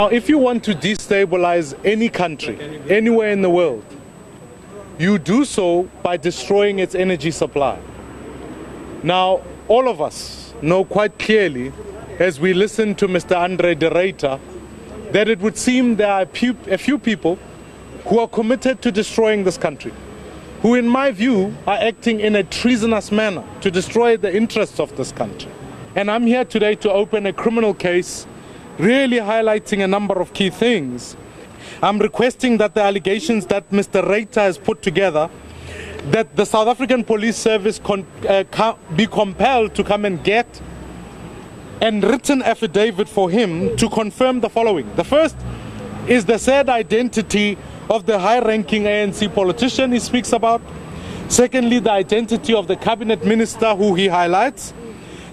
Now, if you want to destabilize any country, anywhere in the world, you do so by destroying its energy supply. Now, all of us know quite clearly, as we listen to Mr. Andre de Ruyter, that it would seem there are a few people who are committed to destroying this country, who in my view are acting in a treasonous manner to destroy the interests of this country. And I'm here today to open a criminal case, really highlighting a number of key things. I'm requesting that the allegations that Mr. Ruyter has put together, that the South African Police Service be compelled to come and get a written affidavit for him to confirm the following. The first is the said identity of the high-ranking ANC politician he speaks about. Secondly, the identity of the cabinet minister who he highlights.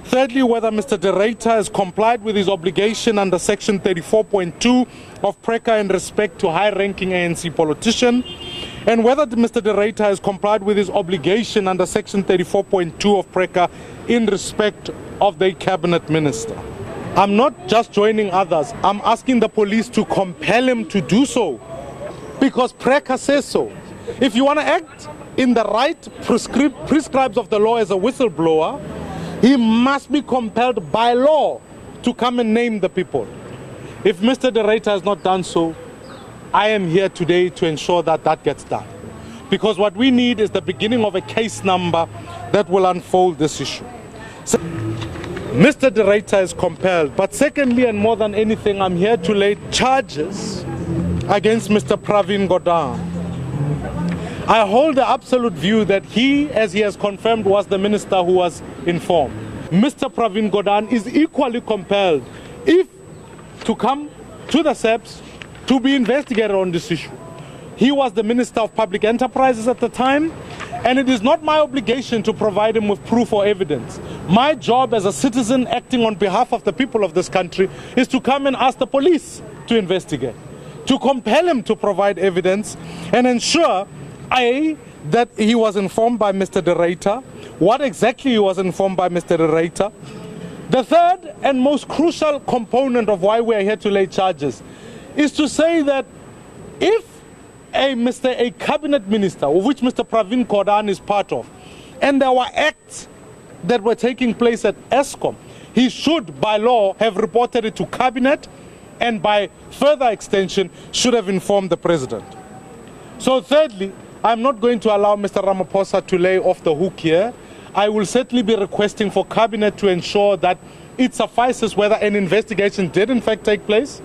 Thirdly, whether Mr. de Ruyter has complied with his obligation under Section 34.2 of PRECA in respect to high-ranking ANC politician, and whether Mr. de Ruyter has complied with his obligation under Section 34.2 of PRECA in respect of the cabinet minister. I'm not just joining others, I'm asking the police to compel him to do so, because PRECA says so. If you want to act in the right prescribes of the law as a whistleblower, he must be compelled by law to come and name the people. If Mr. de Ruyter has not done so, I am here today to ensure that that gets done. Because what we need is the beginning of a case number that will unfold this issue. So, Mr. de Ruyter is compelled. But secondly, and more than anything, I'm here to lay charges against Mr. Pravin Gordhan. I hold the absolute view that he, as he has confirmed, was the minister who was informed. Mr. Pravin Gordhan is equally compelled, if to come to the SAPS to be investigated on this issue. He was the Minister of Public Enterprises at the time, and it is not my obligation to provide him with proof or evidence. My job as a citizen acting on behalf of the people of this country is to come and ask the police to investigate, to compel him to provide evidence and ensure that he was informed by Mr. de Ruyter, what exactly he was informed by Mr. de Ruyter. The third and most crucial component of why we are here to lay charges is to say that if a cabinet minister, of which Mr. Pravin Gordhan is part of, and there were acts that were taking place at Eskom, he should, by law, have reported it to cabinet and by further extension should have informed the president. So thirdly, I'm not going to allow Mr. Ramaphosa to lay off the hook here. I will certainly be requesting for cabinet to ensure that it suffices whether an investigation did in fact take place.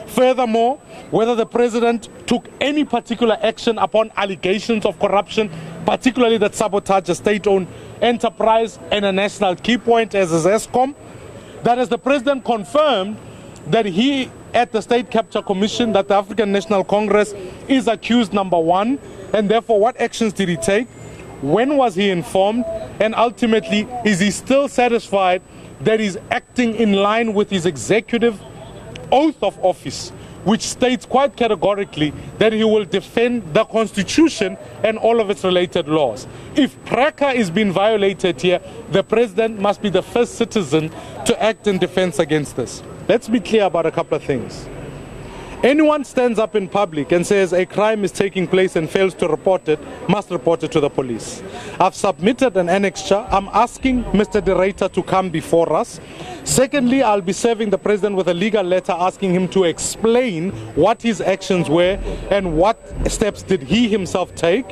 Furthermore, whether the president took any particular action upon allegations of corruption, particularly that sabotage a state-owned enterprise and a national key point as is Eskom. That as the president confirmed that he, at the State Capture Commission, that the African National Congress is accused number one, and therefore what actions did he take? When was he informed? And ultimately, is he still satisfied that he's acting in line with his executive oath of office, which states quite categorically that he will defend the Constitution and all of its related laws? If PRECA is being violated here, the president must be the first citizen to act in defense against this. Let's be clear about a couple of things. Anyone stands up in public and says a crime is taking place and fails to report it, must report it to the police. I've submitted an annexure. I'm asking Mr. de Ruyter to come before us. Secondly, I'll be serving the president with a legal letter asking him to explain what his actions were and what steps did he himself take.